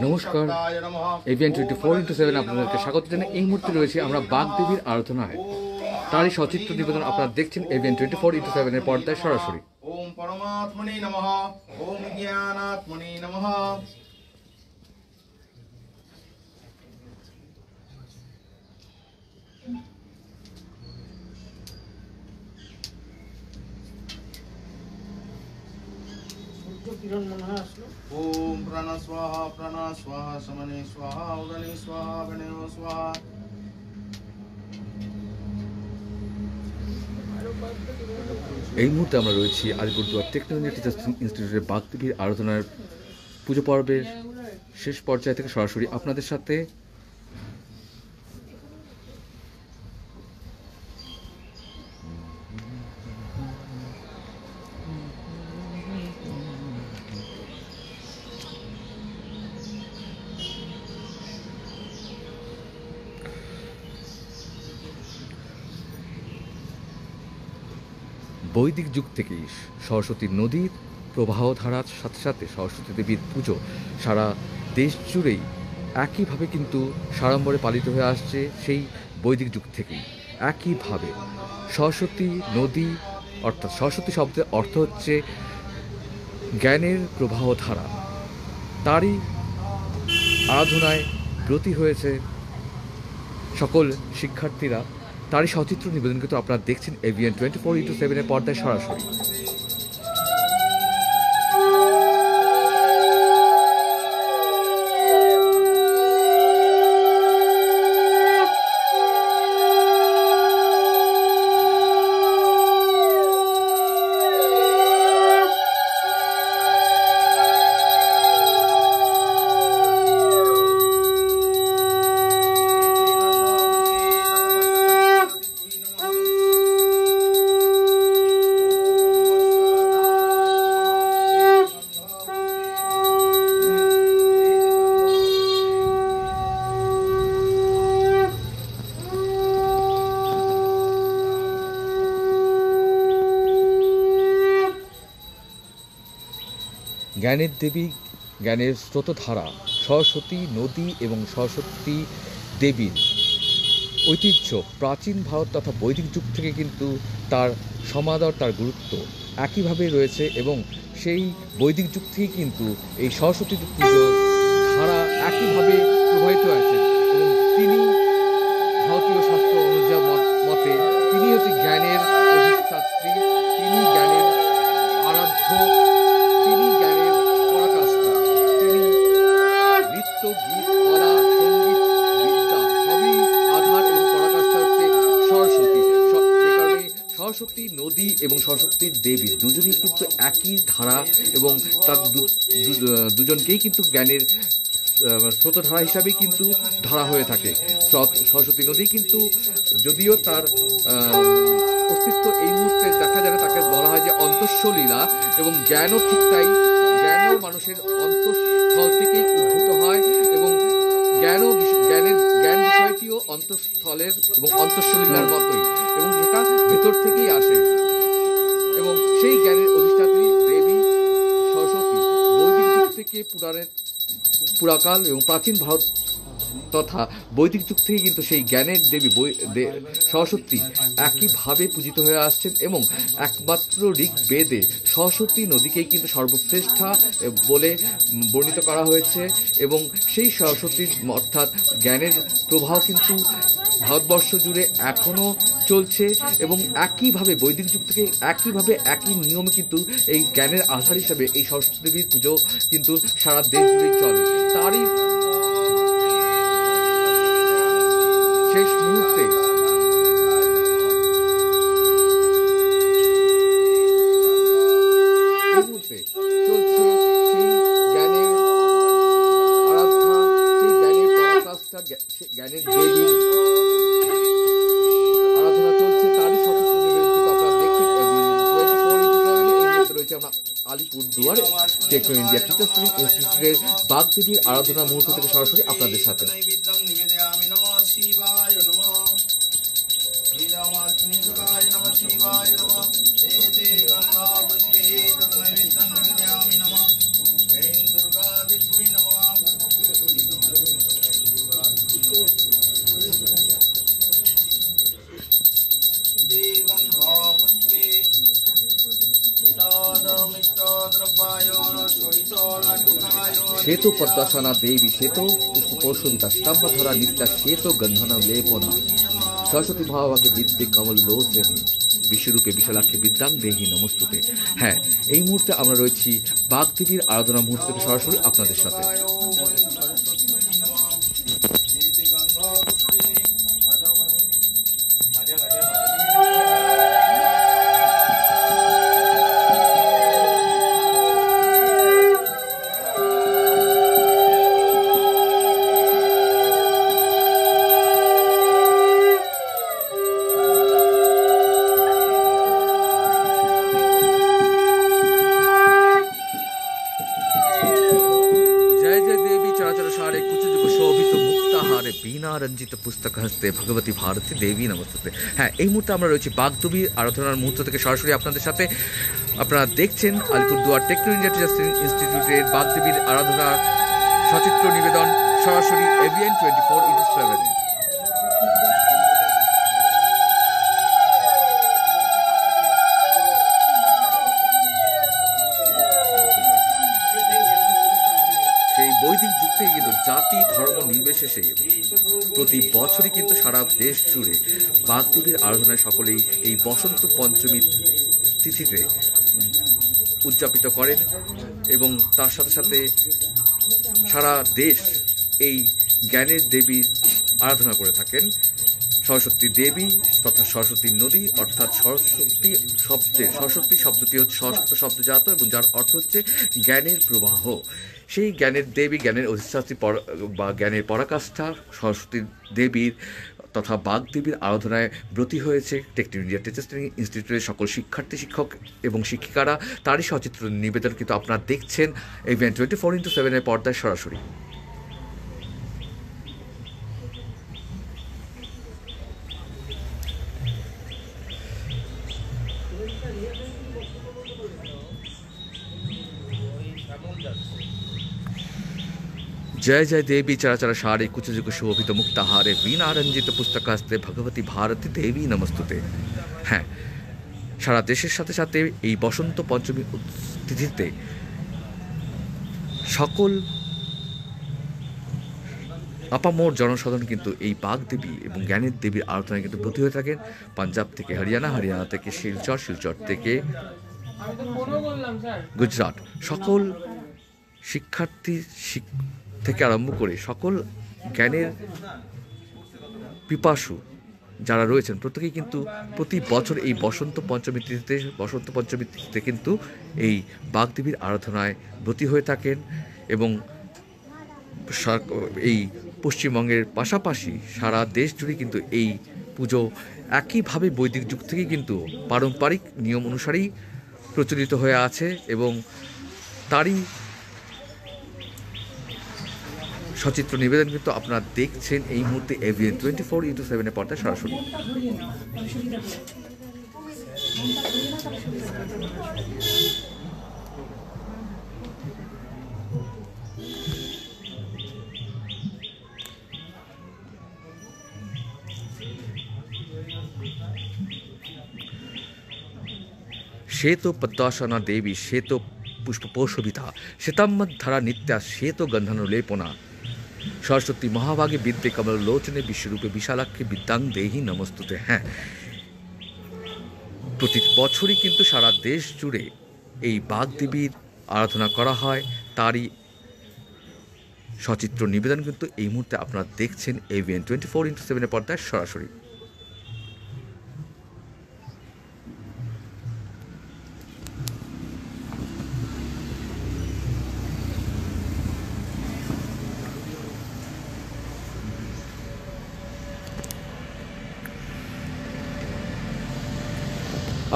নমস্কার, AVN 24x7 আপনাদেরকে স্বাগত জানাই। এই মুহূর্তে রয়েছে আমরা বাগদেবীর আরাধনায়, তারই সচিত্র নিবেদন আপনারা দেখছেন এভিএন 24x7 এর পর্দায় সরাসরি। ওম পরমাত্মনে নমঃ, ওম জ্ঞানাত্মনে নমঃ। ओम प्राण स्वाहा समने स्वाहा उदने स्वाहा वनयो स्वाहा। এই মুহূর্তে আমরা রয়েছি আলিপুরদুয়ার টেকনোলজি টিচার্স ইনস্টিটিউটের বাগদেবীর আরাধনার পুজো পর্বের শেষ পর্যায় থেকে সরাসরি আপনাদের সাথে। বৈদিক যুগ থেকেই সরস্বতী নদীর প্রবাহ ধারার সাথে সাথে সরস্বতী দেবীর পুজো সারা দেশ জুড়েই একইভাবে কিন্তু সাড়ম্বরে পালিত হয়ে আসছে। সেই বৈদিক যুগ থেকেই একইভাবে সরস্বতী নদী অর্থাৎ সরস্বতী শব্দের অর্থ হচ্ছে জ্ঞানের প্রবাহ ধারা, তারই আরাধনায় ব্রতী হয়েছে সকল শিক্ষার্থীরা। তারই সচিত্র নিবেদন কিন্তু আপনারা দেখছেন এভিএন 24x7 এর পর্দায় সরাসরি। জ্ঞানের দেবী, জ্ঞানের স্রোতধারা সরস্বতী নদী এবং সরস্বতী দেবীর ঐতিহ্য প্রাচীন ভারত তথা বৈদিক যুগ থেকে কিন্তু তার সমাদর, তার গুরুত্ব একইভাবে রয়েছে এবং সেই বৈদিক যুগ থেকে কিন্তু এই সরস্বতী পুজোর ধারা একইভাবে প্রবাহিত আছে। এবং তিনি ভারতীয় শাস্ত্র অনুযায়ী মতে তিনি হচ্ছে জ্ঞানের অধিষ্ঠাত্রী, তিনি জ্ঞানের আরাধ্য, তিনি জ্ঞানের পরাকাষ্ঠা, তিনি নৃত্য, গীত, কলা, সঙ্গীত, বিদ্যা সবই আধার এবং পরাকাষ্ঠা হচ্ছে সরস্বতী। যে কারণে সরস্বতী নদী এবং সরস্বতী দেবী দুজনেই কিন্তু একই ধারা এবং তার দুজনকেই কিন্তু জ্ঞানের স্রোতধারা হিসাবেই কিন্তু ধরা হয়ে থাকে। সরস্বতী নদী কিন্তু যদিও তার অস্তিত্ব এই মুহূর্তে দেখা যায় না, তাকে বলা হয় যে অন্তঃলীলা, এবং জ্ঞানও ঠিক তাই। জ্ঞানও মানুষের অন্তঃস্থল থেকেই উদ্ভূত হয় এবং জ্ঞান বিষয়টিও অন্তঃস্থলের এবং অন্তঃলীলার মতোই, এবং সেটা ভেতর থেকেই আসে। এবং সেই জ্ঞানের অধিষ্ঠাত্রী দেবী সরস্বতী বৈদিক যুগ থেকে পুরাকাল এবং প্রাচীন ভারত তথা বৈদিক যুগ থেকে কিন্তু সেই জ্ঞানের দেবী সরস্বতী একইভাবে পূজিত হয়ে আসছেন। এবং একমাত্র ঋগ্বেদে সরস্বতী নদীকেই কিন্তু সর্বশ্রেষ্ঠা বলে বর্ণিত করা হয়েছে। এবং সেই সরস্বতীর অর্থাৎ জ্ঞানের প্রবাহ কিন্তু ভারতবর্ষ জুড়ে এখনও চলছে এবং একইভাবে বৈদিক যুগ থেকে একইভাবে একই নিয়মে কিন্তু এই জ্ঞানের আধার হিসাবে এই সরস্বতী দেবীর পুজো কিন্তু সারা দেশ জুড়েই চলে। তারই শেষ মুহূর্তে চলছে সেই জ্ঞানের আরাধনা, সেই জ্ঞানের পরাকাষ্ঠা, জ্ঞানের দেবী আরাধনা চলছে। তারই সচিত্র নিবেদন কিন্তু আপনারা দেখছেন রয়েছে আমরা Alipurduar techno India teachers training ইনস্টিটিউটের বাগদেবীর আরাধনা মুহূর্ত থেকে সরাসরি আপনাদের সাথে। श्रीरामार्चनीय नमः शिवाय नमः एते गंगा पुष्पे तत् नैवेद्यं শ্বেত পদ্মাসনা দেবী শ্বেত পুষ্পপৌষবিতা স্তম্ভধরা নিত্যা শ্বেত গন্ধন লেপনা সরস্বতী ভাবাকে বিদ্যে কমল লোচনী বিশ্বরূপে বিশালাক্ষী বিদ্যাং দেহি নমস্তুতে। হ্যাঁ, এই মুহূর্তে আমরা রয়েছি বাগদেবীর আরাধনা মুহূর্ত থেকে সরাসরি আপনাদের সাথে। बीना रंजित पुस्तक हस्ते भगवती भारती देवी नमस्ते। হ্যাঁ, এই মুহূর্তে আমরা রয়েছি বাগদেবীর আরাধনার মুহূর্ত থেকে সরাসরি আপনাদের সাথে। আপনারা দেখছেন আলিপুরদুয়ার টেকনো ইন্ডিয়া টিচার্স ইনস্টিটিউটের বাগদেবীর আরাধনার সচিত্র নিবেদন সরাসরি AVN 24/7। বৈদিক যুগ থেকে কিন্তু জাতি ধর্ম নির্বিশেষে প্রতি বছরই কিন্তু সারা দেশ জুড়ে বাগদেবীর আরাধনায় সকলেই এই বসন্ত পঞ্চমী তিথিতে উদযাপিত করেন এবং তার সাথে সাথে সারা দেশ এই জ্ঞানের দেবীর আরাধনা করে থাকেন। সরস্বতী দেবী তথা সরস্বতী নদী অর্থাৎ সরস্বতী শব্দটি হচ্ছে সংস্কৃত শব্দজাত এবং যার অর্থ হচ্ছে জ্ঞানের প্রবাহ। সেই জ্ঞানের দেবী, জ্ঞানের অধিষ্ঠাত্রী বা জ্ঞানের পরাকাষ্ঠা সরস্বতী দেবীর তথা বাগদেবীর আরাধনায় ব্রতী হয়েছে টেকনো ইন্ডিয়া টিচার্স ইনস্টিটিউটের সকল শিক্ষার্থী, শিক্ষক এবং শিক্ষিকারা। তারই সচিত্র নিবেদন কিন্তু আপনারা দেখছেন AVN 24/7 পর্দায় সরাসরি। जय जय देवी चराचर सारे कुछ जुग शोभित मुक्ताहारे वीणा रंजित पुस्तक हस्ते भगवती भारती देवी नमस्तुते। হ্যাঁ, সারা দেশের সাথে সাথে এই বসন্ত পঞ্চমী তিথিতে সকল আপামোর জনসাধারণ কিন্তু এই বাগদেবী এবং জ্ঞানের দেবীর আরাধনায় কিন্তু ব্রতী হয়ে থাকেন। পাঞ্জাব থেকে হরিয়ানা, হরিয়ানা থেকে শিলচর, শিলচর থেকে গুজরাট, সকল শিক্ষার্থী থেকে আরম্ভ করে সকল জ্ঞানের পিপাসু যারা রয়েছেন প্রত্যেকেই কিন্তু প্রতি বছর এই বসন্ত পঞ্চমী তিথিতে কিন্তু এই বাগদেবীর আরাধনায় ব্রতী হয়ে থাকেন এবং এই পশ্চিমবঙ্গের পাশাপাশি সারা দেশ জুড়ে কিন্তু এই পুজো একইভাবে বৈদিক যুগ থেকে কিন্তু পারম্পরিক নিয়ম অনুসারেই প্রচলিত হয়ে আছে এবং তারই সচিত্র নিবেদন কিন্তু আপনারা দেখছেন এই মুহূর্তে AVN 24/7 পর্দায় সরাসরি। श्वेत पद्मासना देवी श्वेत पुष्पपौषविता श्वेताम्बरधरा नित्या श्वेत गंधन लेपना সরস্বতী মহাভাগে বিদ্যে কমল লোচনে বিশ্বরূপে বিশালাক্ষী বিদ্যাং দেহি নমস্তুতে। হ্যাঁ, প্রতি বছরই কিন্তু সারা দেশ জুড়ে এই বাগদেবীর আরাধনা করা হয়। তারই সচিত্র নিবেদন কিন্তু এই মুহূর্তে আপনারা দেখছেন AVN 24/7 পর্দায় সরাসরি।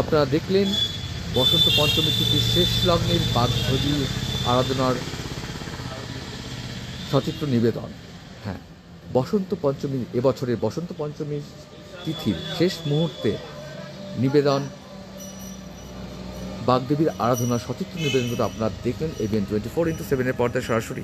আপনারা দেখলেন বসন্ত পঞ্চমী তিথির শেষ লগ্নের বাগদেবী আরাধনার সচিত্র নিবেদন। হ্যাঁ, বসন্ত পঞ্চমী এবছরের বসন্ত পঞ্চমীর তিথির শেষ মুহূর্তে নিবেদন বাগদেবীর আরাধনার সচিত্র নিবেদন কিন্তু আপনারা দেখলেন AVN 24/7 পর্দায় সরাসরি।